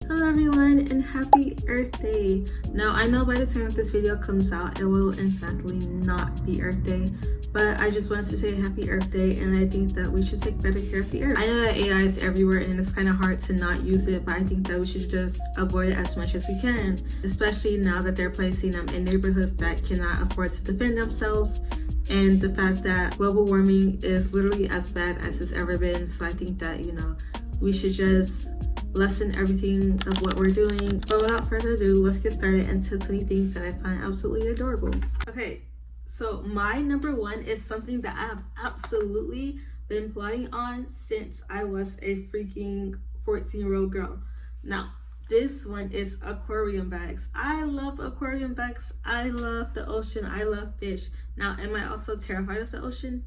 Hello everyone and happy Earth Day. Now I know by the time this video comes out it will in fact not be Earth Day, but I just wanted to say happy Earth Day, and I think that we should take better care of the earth. I know that AI is everywhere and it's kind of hard to not use it, but I think that we should just avoid it as much as we can, especially now that they're placing them in neighborhoods that cannot afford to defend themselves, and the fact that global warming is literally as bad as it's ever been. So I think that, you know, we should just lessen everything of what we're doing. But without further ado, let's get started into 20 things that I find absolutely adorable. Okay, so my number one is something that I have absolutely been plotting on since I was a freaking 14-year-old girl. Now, this one is aquarium bags. I love aquarium bags. I love the ocean. I love fish. Now, am I also terrified of the ocean?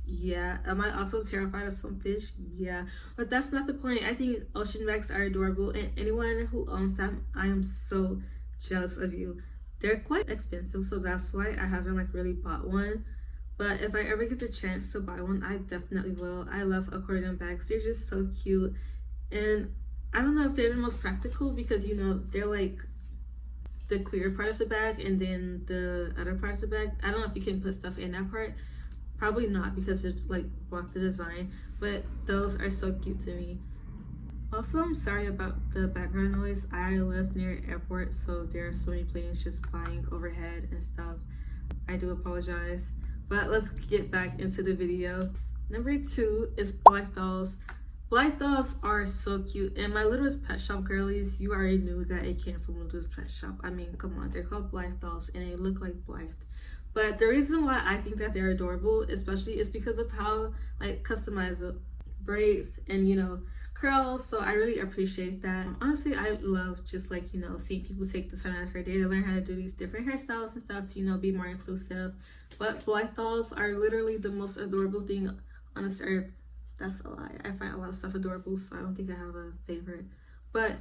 Yeah. Am I also terrified of some fish? Yeah. But that's not the point. I think ocean bags are adorable, and anyone who owns them, I am so jealous of you. They're quite expensive, so that's why I haven't like really bought one. But if I ever get the chance to buy one, I definitely will. I love aquarium bags. They're just so cute, and I don't know if they're the most practical because, you know, they're like the clear part of the bag and then the other part of the bag. I don't know if you can put stuff in that part. Probably not because it like blocked the design, but those are so cute to me. Also, I'm sorry about the background noise. I live near an airport, so there are so many planes just flying overhead and stuff. I do apologize, but let's get back into the video. Number two is Blythe dolls. Blythe dolls are so cute, and my littlest pet shop girlies, you already knew that it came from littlest pet shop. I mean, come on, they're called Blythe dolls and they look like Blythe. But the reason why I think that they're adorable, especially, is because of how like customizable braids and, you know, curls. So I really appreciate that. Honestly, I love just like, you know, seeing people take the time out of their day to learn how to do these different hairstyles and stuff to, you know, be more inclusive. But Blythe dolls are literally the most adorable thing on this earth. That's a lie. I find a lot of stuff adorable, so I don't think I have a favorite. But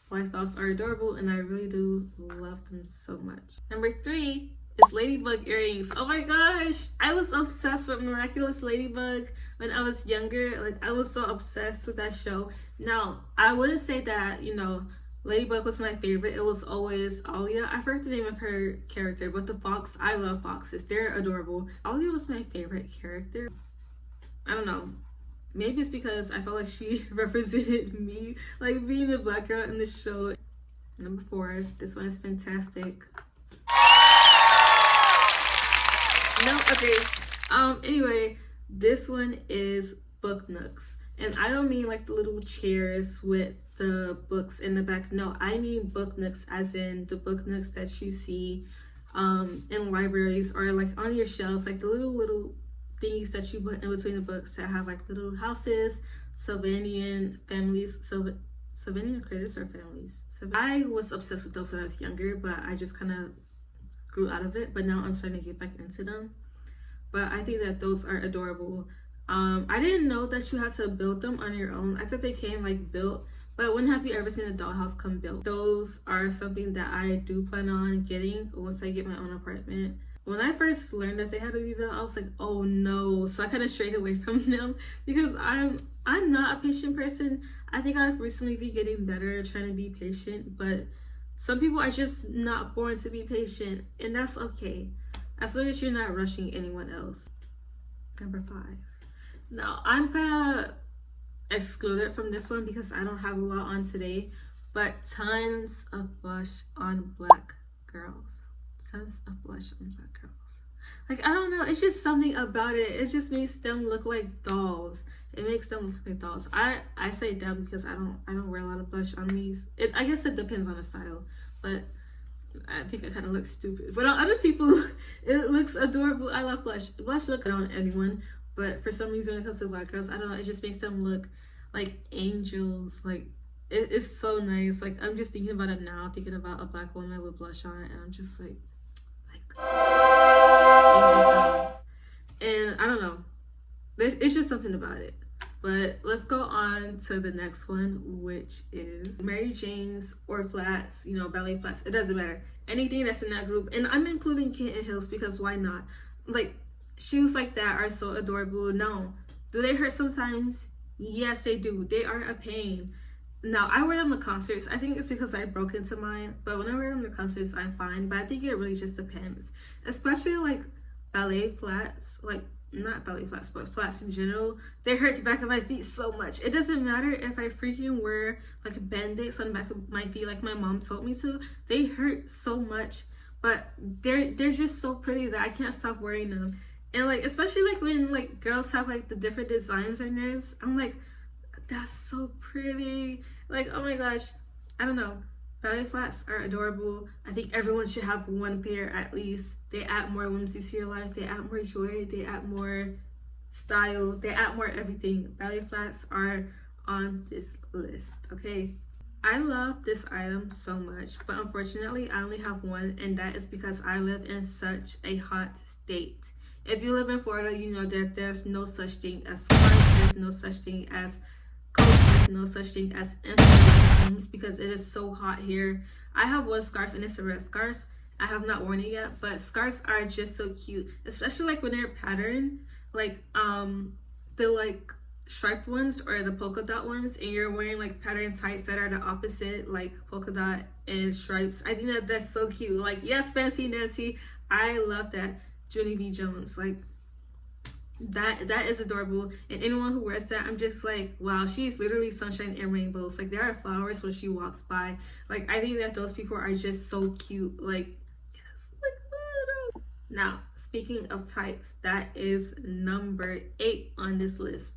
Blythe dolls are adorable, and I really do love them so much. Number three is Ladybug earrings. Oh my gosh, I was obsessed with Miraculous Ladybug when I was younger. Like, I was so obsessed with that show. Now, I wouldn't say that, you know, Ladybug was my favorite. It was always Alia. I forgot the name of her character, but the fox, I love foxes. They're adorable. Alia was my favorite character. I don't know. Maybe it's because I felt like she represented me, like being the black girl in the show. Number four, this one is fantastic. No, okay. Anyway, this one is Booknooks, and I don't mean like the little chairs with the books in the back. No, I mean Booknooks as in the Booknooks that you see in libraries or like on your shelves, like the little thingies that you put in between the books that have like little houses, Sylvanian families, Sylvanian critters or families. So I was obsessed with those when I was younger, but I just kind of grew out of it. But now I'm starting to get back into them. But I think that those are adorable. I didn't know that you had to build them on your own. I thought they came like built. But when have you ever seen a dollhouse come built? Those are something that I do plan on getting once I get my own apartment. When I first learned that they had to be built, I was like, oh no. So I kind of strayed away from them because I'm not a patient person. I think I've recently been getting better at trying to be patient, but some people are just not born to be patient, and that's okay, as long as you're not rushing anyone else. Number five. Now, I'm kind of excluded from this one because I don't have a lot on today, but tons of blush on black girls. Tons of blush on black girls. Like, I don't know, it's just something about it. It just makes them look like dolls. It makes them look like dolls. I say them because I don't wear a lot of blush on me. I guess it depends on the style, but I think I kind of look stupid. But on other people, it looks adorable. I love blush. Blush looks good on anyone, but for some reason when it comes to black girls, I don't know, it just makes them look like angels. Like, it's so nice. Like, I'm just thinking about it now, thinking about a black woman with blush on, and I'm just like and I don't know, it's just something about it. But let's go on to the next one, which is Mary Jane's or flats, you know, ballet flats. It doesn't matter. Anything that's in that group. And I'm including kitten heels because why not? Like, shoes like that are so adorable. No. Do they hurt sometimes? Yes, they do. They are a pain. Now, I wear them to concerts. I think it's because I broke into mine. But when I wear them to concerts, I'm fine. But I think it really just depends. Especially like ballet flats. Like, not ballet flats, but flats in general. They hurt the back of my feet so much. It doesn't matter if I freaking wear like band-aids on the back of my feet like my mom told me to. They hurt so much. But they're just so pretty that I can't stop wearing them. And like, especially like when like girls have like the different designs on theirs. I'm like, that's so pretty. Like, oh my gosh, I don't know. Ballet flats are adorable. I think everyone should have one pair at least. They add more whimsy to your life. They add more joy. They add more style. They add more everything. Ballet flats are on this list, okay? I love this item so much, but unfortunately, I only have one, and that is because I live in such a hot state. If you live in Florida, you know that there's no such thing as scarves. There's no such thing as there's no such thing as insulated homes because it is so hot here. I have one scarf and it's a red scarf. I have not worn it yet, but scarves are just so cute, especially like when they're patterned, like the like striped ones or the polka dot ones, and you're wearing like patterned tights that are the opposite, like polka dot and stripes. I think that that's so cute. Like, yes, Fancy Nancy, I love that. Junie B. Jones, like that is adorable, and anyone who wears that, I'm just like, wow, she's literally sunshine and rainbows. Like, there are flowers when she walks by. Like, I think that those people are just so cute. Like, yes, like, now speaking of tights, that is number 8 on this list.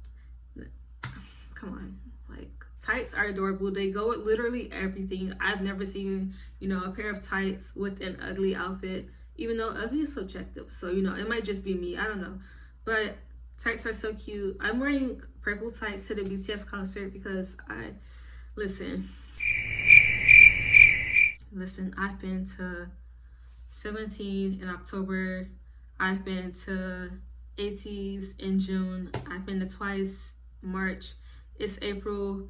Come on, like, tights are adorable. They go with literally everything. I've never seen, you know, a pair of tights with an ugly outfit, even though ugly is subjective, so, you know, it might just be me, I don't know. But tights are so cute. I'm wearing purple tights to the BTS concert because listen, I've been to 17 in October. I've been to 80s in June. I've been to twice March. It's April.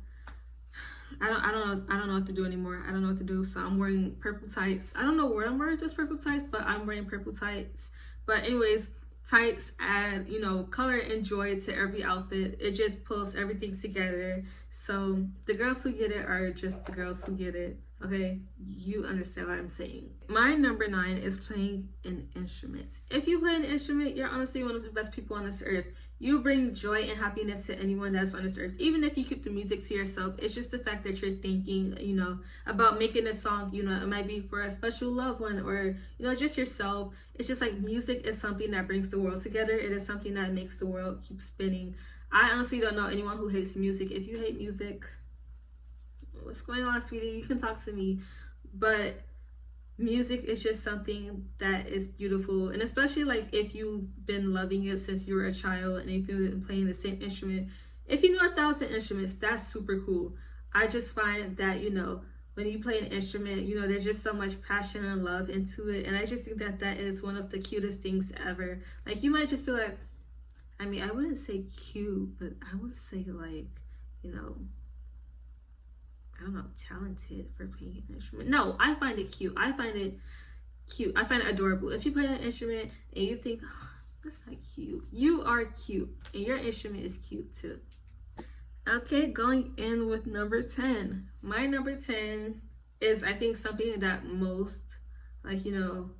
I don't know what to do anymore. I don't know what to do. So I'm wearing purple tights. I don't know where I'm wearing those purple tights, but I'm wearing purple tights. But anyways, tights add, you know, color and joy to every outfit. It just pulls everything together. So the girls who get it are just the girls who get it. Okay, you understand what I'm saying. My number 9 is playing an instrument. If you play an instrument, you're honestly one of the best people on this earth. You bring joy and happiness to anyone that's on this earth. Even if you keep the music to yourself, it's just the fact that you're thinking, you know, about making a song. You know, it might be for a special loved one or, you know, just yourself. It's just like music is something that brings the world together. It is something that makes the world keep spinning. I honestly don't know anyone who hates music. If you hate music, what's going on, sweetie? You can talk to me. But music is just something that is beautiful, and especially like if you've been loving it since you were a child, and if you've been playing the same instrument, if you know 1,000 instruments, that's super cool. I just find that, you know, when you play an instrument, you know, there's just so much passion and love into it, and I just think that that is one of the cutest things ever. Like, you might just be like, I mean, I wouldn't say cute, but I would say like, you know, I don't know, talented for playing an instrument. No, I find it cute. I find it cute. I find it adorable. If you play an instrument and you think, oh, that's not cute, you are cute, and your instrument is cute too. Okay, going in with number 10. My number 10 is, I think, something that most, like, you know,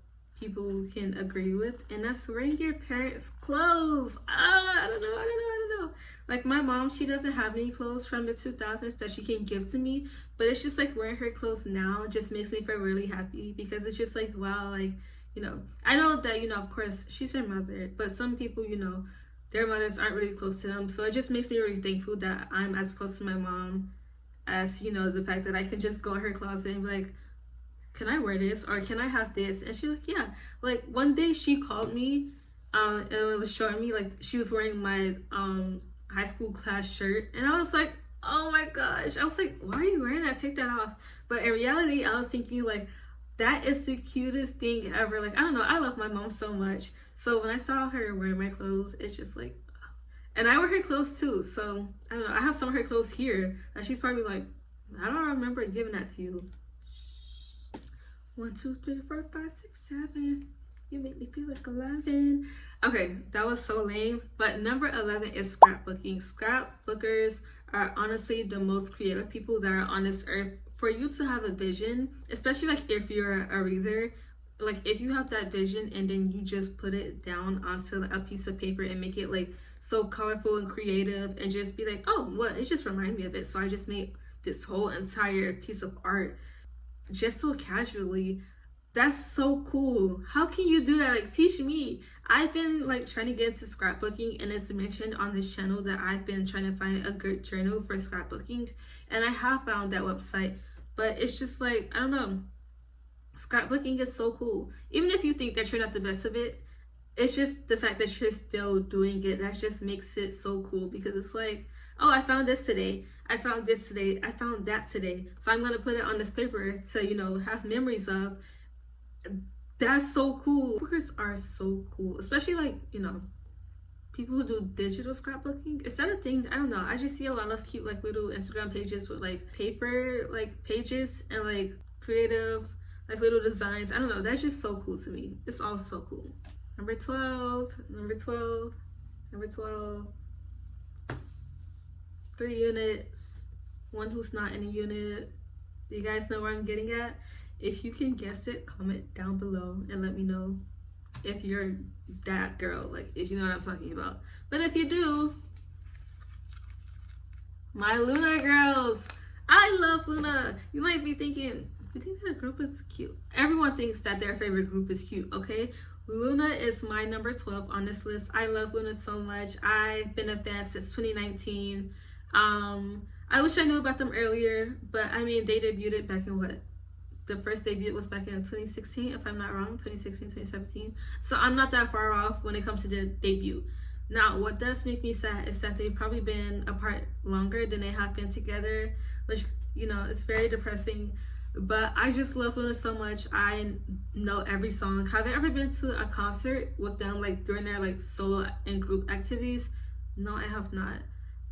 people can agree with, and that's wearing your parents' clothes. I don't know. Like, my mom, she doesn't have any clothes from the 2000s that she can give to me, but it's just like wearing her clothes now just makes me feel really happy, because it's just like, wow, like, you know, I know that, you know, of course, she's her mother, but some people, you know, their mothers aren't really close to them, so it just makes me really thankful that I'm as close to my mom as, you know, the fact that I can just go in her closet and be like, can I wear this, or can I have this? And she's like, yeah. Like, one day she called me and was showing me, like, she was wearing my high school class shirt, and I was like, oh my gosh. I was like, why are you wearing that? Take that off. But in reality, I was thinking, like, that is the cutest thing ever. Like, I don't know, I love my mom so much. So when I saw her wearing my clothes, it's just like, and I wear her clothes too. So I don't know, I have some of her clothes here, and she's probably like, I don't remember giving that to you. 1, 2, 3, 4, 5, 6, 7. You make me feel like 11. Okay, that was so lame. But number 11 is scrapbooking. Scrapbookers are honestly the most creative people that are on this earth. For you to have a vision, especially like if you're a reader, like if you have that vision and then you just put it down onto a piece of paper and make it like so colorful and creative and just be like, oh, well, it just reminded me of it, so I just made this whole entire piece of art just so casually. That's so cool. How can you do that? Like, teach me. I've been like trying to get into scrapbooking, and it's mentioned on this channel that I've been trying to find a good journal for scrapbooking, and I have found that website, but it's just like, I don't know, scrapbooking is so cool. Even if you think that you're not the best of it, it's just the fact that you're still doing it that just makes it so cool, because it's like, oh, I found this today, I found this today, I found that today, so I'm gonna put it on this paper to, you know, have memories of. That's so cool. Bookers are so cool, especially like, you know, people who do digital scrapbooking. Is that a thing? I don't know. I just see a lot of cute like little Instagram pages with like paper like pages and like creative like little designs. I don't know. That's just so cool to me. It's all so cool. Number 12, number 12, number 12. 3 units, one who's not in a unit. Do you guys know where I'm getting at? If you can guess it, comment down below and let me know if you're that girl, like if you know what I'm talking about. But if you do, my Luna girls, I love Luna. You might be thinking, you think that group is cute? Everyone thinks that their favorite group is cute, okay? Luna is my number 12 on this list. I love Luna so much. I've been a fan since 2019. I wish I knew about them earlier, but I mean, they debuted back in what? The first debut was back in 2016, if I'm not wrong, 2016, 2017. So I'm not that far off when it comes to the debut. Now, what does make me sad is that they've probably been apart longer than they have been together, which, you know, it's very depressing. But I just love Luna so much. I know every song. Have I ever been to a concert with them, like during their like solo and group activities? No, I have not.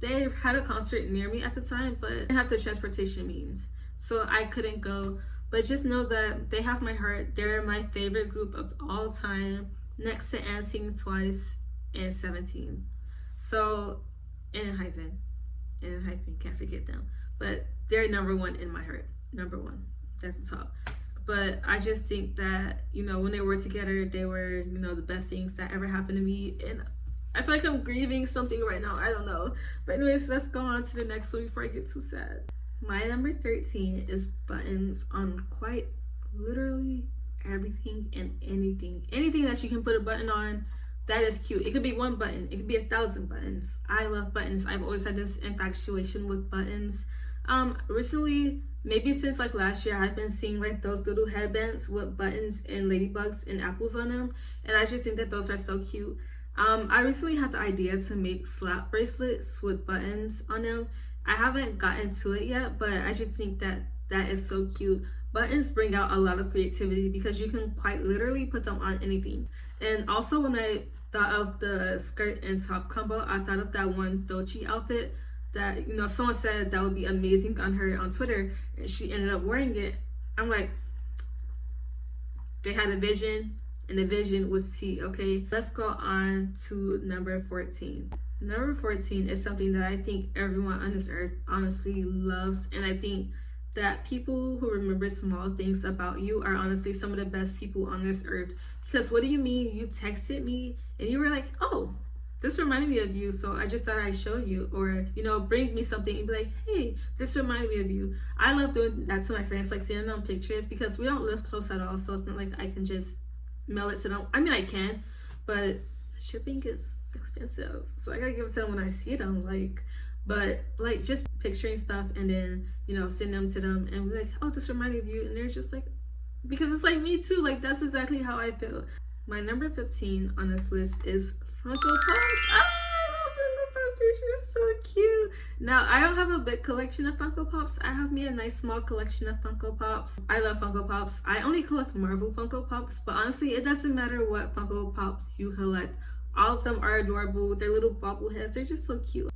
They had a concert near me at the time, but I didn't have the transportation means, so I couldn't go. But just know that they have my heart. They're my favorite group of all time, next to Anting, Twice, and 17. So, and Hyphen, can't forget them. But they're number 1 in my heart. Number 1, that's the top. But I just think that, you know, when they were together, they were, you know, the best things that ever happened to me. And I feel like I'm grieving something right now. I don't know. But anyways, let's go on to the next one before I get too sad. My number 13 is buttons on quite literally everything and anything. Anything that you can put a button on, that is cute. It could be 1 button. It could be 1,000 buttons. I love buttons. I've always had this infatuation with buttons. Recently, maybe since like last year, I've been seeing like those little headbands with buttons and ladybugs and apples on them. And I just think that those are so cute. I recently had the idea to make slap bracelets with buttons on them. I haven't gotten to it yet, but I just think that that is so cute. Buttons bring out a lot of creativity because you can quite literally put them on anything. And also when I thought of the skirt and top combo, I thought of that one Dolce outfit that, you know, someone said that would be amazing on her on Twitter, and she ended up wearing it. I'm like, they had a vision, and the vision was tea, okay? Let's go on to number 14. Number 14 is something that I think everyone on this earth honestly loves, and I think that people who remember small things about you are honestly some of the best people on this earth. Because what do you mean you texted me and you were like, oh, this reminded me of you, so I just thought I'd show you, or, you know, bring me something and be like, hey, this reminded me of you. I love doing that to my friends, like sending them pictures, because we don't live close at all, so it's not like I can just mail it to them. I mean, I can, but shipping is expensive, so I gotta give it to them when I see them. Like, but like just picturing stuff and then, you know, send them to them and be like, oh, this reminded me of you, and they're just like, because it's like me too, like that's exactly how I feel. My number 15 on this list is Funko Pops. I love Funko Pops, they're just so cute. Now, I don't have a big collection of Funko Pops. I have me a nice small collection of Funko Pops. I love Funko Pops. I only collect Marvel Funko Pops, but honestly, it doesn't matter what Funko Pops you collect. All of them are adorable with their little bobbleheads. They're just so cute.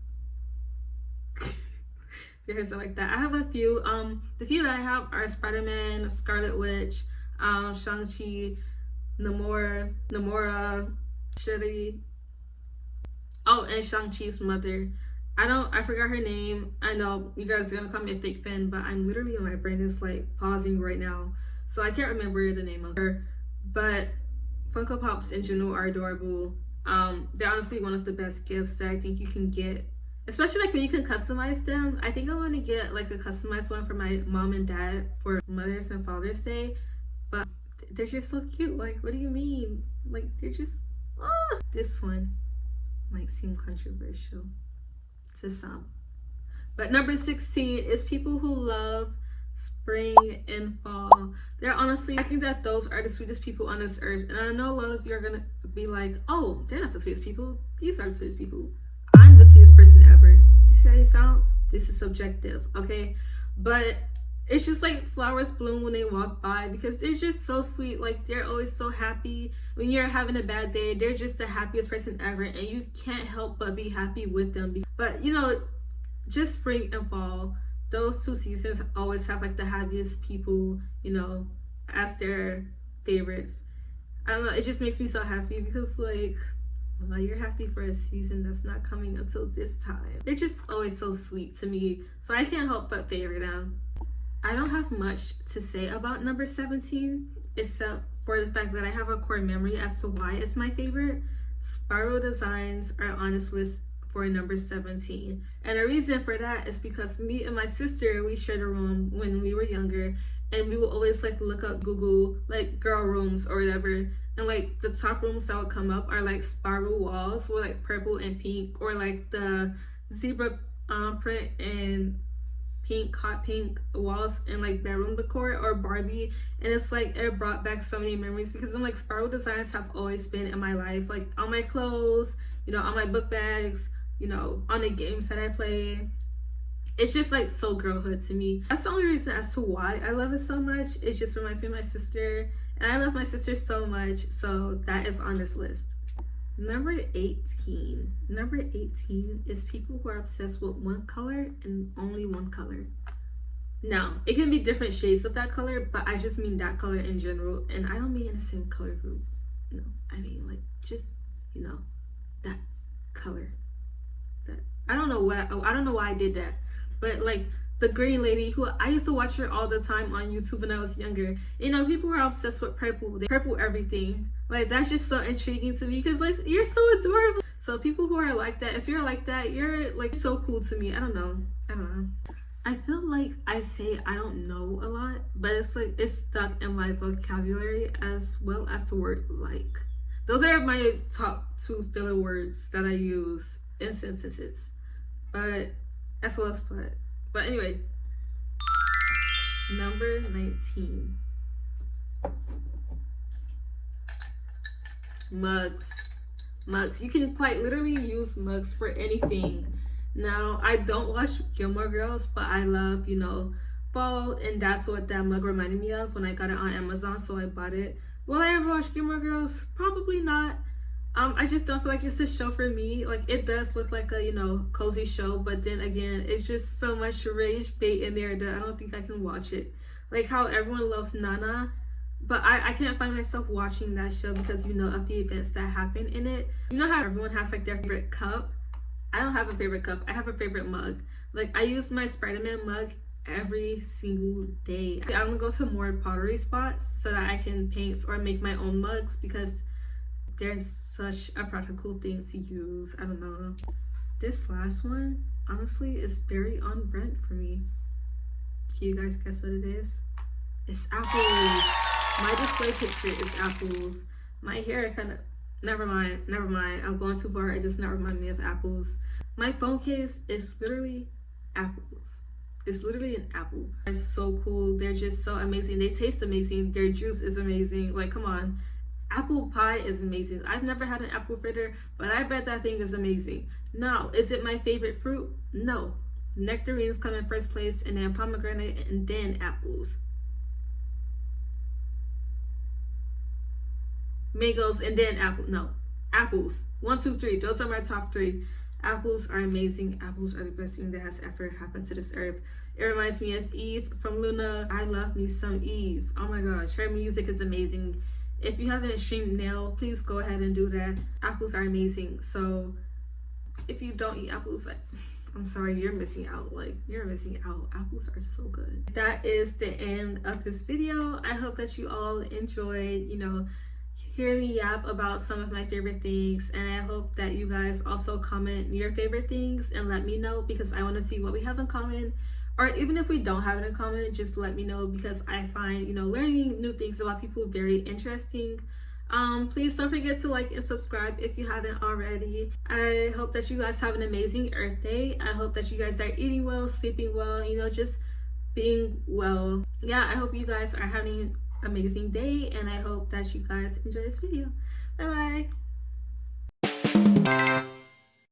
There's like that. I have a few. The few that I have are Spider-Man, Scarlet Witch, Shang-Chi, Namora, Shuri. Oh, and Shang-Chi's mother. I forgot her name. I know you guys are gonna call me a fake fan, but I'm literally, my brain is like pausing right now. So I can't remember the name of her. But Funko Pops in general are adorable. They're honestly one of the best gifts that I think you can get. Especially like when you can customize them. I think I want to get like a customized one for my mom and dad for Mother's and Father's Day. But they're just so cute. Like, what do you mean? Like, they're just, This one might seem controversial to some. But number 16 is people who love spring and fall. They're honestly, I think that those are the sweetest people on this earth. And I know a lot of you are gonna be like, oh, they're not the sweetest people. These are the sweetest people. I'm the sweetest person ever. You see how you sound? This is subjective, okay? But it's just like flowers bloom when they walk by because they're just so sweet. Like, they're always so happy. When you're having a bad day, they're just the happiest person ever, and you can't help but be happy with them. But you know, just spring and fall, those two seasons always have like the happiest people, you know, as their favorites. I don't know, it just makes me so happy because like, well, you're happy for a season that's not coming until this time. They're just always so sweet to me, so I can't help but favor them. I don't have much to say about number 17, except for the fact that I have a core memory as to why it's my favorite. Spiral designs are on this list for number 17. And the reason for that is because me and my sister, we shared a room when we were younger, and we would always like look up Google like girl rooms or whatever. And like the top rooms that would come up are like spiral walls with like purple and pink, or like the zebra print and pink, hot pink walls and like bedroom decor, or Barbie. And it's like, it brought back so many memories because I'm like, spiral designs have always been in my life, like on my clothes, you know, on my book bags, you know, on the games that I play. It's just like so girlhood to me. That's the only reason as to why I love it so much. It just reminds me of my sister, and I love my sister so much, so that is on this list. Number 18. Number 18 is people who are obsessed with one color and only one color. Now, it can be different shades of that color, but I just mean that color in general, and I don't mean in the same color group. No, I mean like just, you know, that color. That I don't know why I did that, but like the green lady, who I used to watch her all the time on YouTube when I was younger. You know, people who are obsessed with purple. They purple everything. Like, that's just so intriguing to me because like, you're so adorable. So people who are like that, if you're like that, you're like so cool to me. I don't know. I feel like I say I don't know a lot, but it's like it's stuck in my vocabulary, as well as the word like. Those are my top 2 filler words that I use in sentences, but as well as put. But anyway, number 19. Mugs. You can quite literally use mugs for anything. Now, I don't watch Gilmore Girls, but I love, you know, fall, and that's what that mug reminded me of when I got it on Amazon, so I bought it. Will I ever watch Gilmore Girls? Probably not. I just don't feel like it's a show for me. Like, it does look like a, you know, cozy show, but then again, it's just so much rage bait in there that I don't think I can watch it. Like how everyone loves Nana, but I can't find myself watching that show because, you know, of the events that happen in it. You know how everyone has like their favorite cup? I don't have a favorite cup. I have a favorite mug. Like, I use my Spider-Man mug every single day. I'm gonna go to more pottery spots so that I can paint or make my own mugs because there's such a practical thing to use. I don't know. This last one, honestly, is very on brand for me. Can you guys guess what it is? It's apples. My display picture is apples. My hair kind of, never mind. I'm going too far. It does not remind me of apples. My phone case is literally apples. It's literally an apple. They're so cool. They're just so amazing. They taste amazing. Their juice is amazing. Like, come on. Apple pie is amazing. I've never had an apple fritter, but I bet that thing is amazing. Now, is it my favorite fruit? No. Nectarines come in first place, and then pomegranate, and then apples. Mangoes, and then apple. No. Apples. 1, 2, 3. Those are my top 3. Apples are amazing. Apples are the best thing that has ever happened to this earth. It reminds me of Eve from Luna. I love me some Eve. Oh my gosh, her music is amazing. If you haven't streamed now, please go ahead and do that. Apples are amazing. So if you don't eat apples, like, I'm sorry, you're missing out. Like, you're missing out. Apples are so good. That is the end of this video. I hope that you all enjoyed, you know, hearing me yap about some of my favorite things, and I hope that you guys also comment your favorite things and let me know, because I want to see what we have in common, or even if we don't have it in common, just let me know, because I find, you know, learning new things about people very interesting. Please don't forget to like and subscribe if you haven't already. I hope that you guys have an amazing Earth Day. I hope that you guys are eating well, sleeping well, you know, just being well. Yeah, I hope you guys are having an amazing day, and I hope that you guys enjoy this video. Bye bye.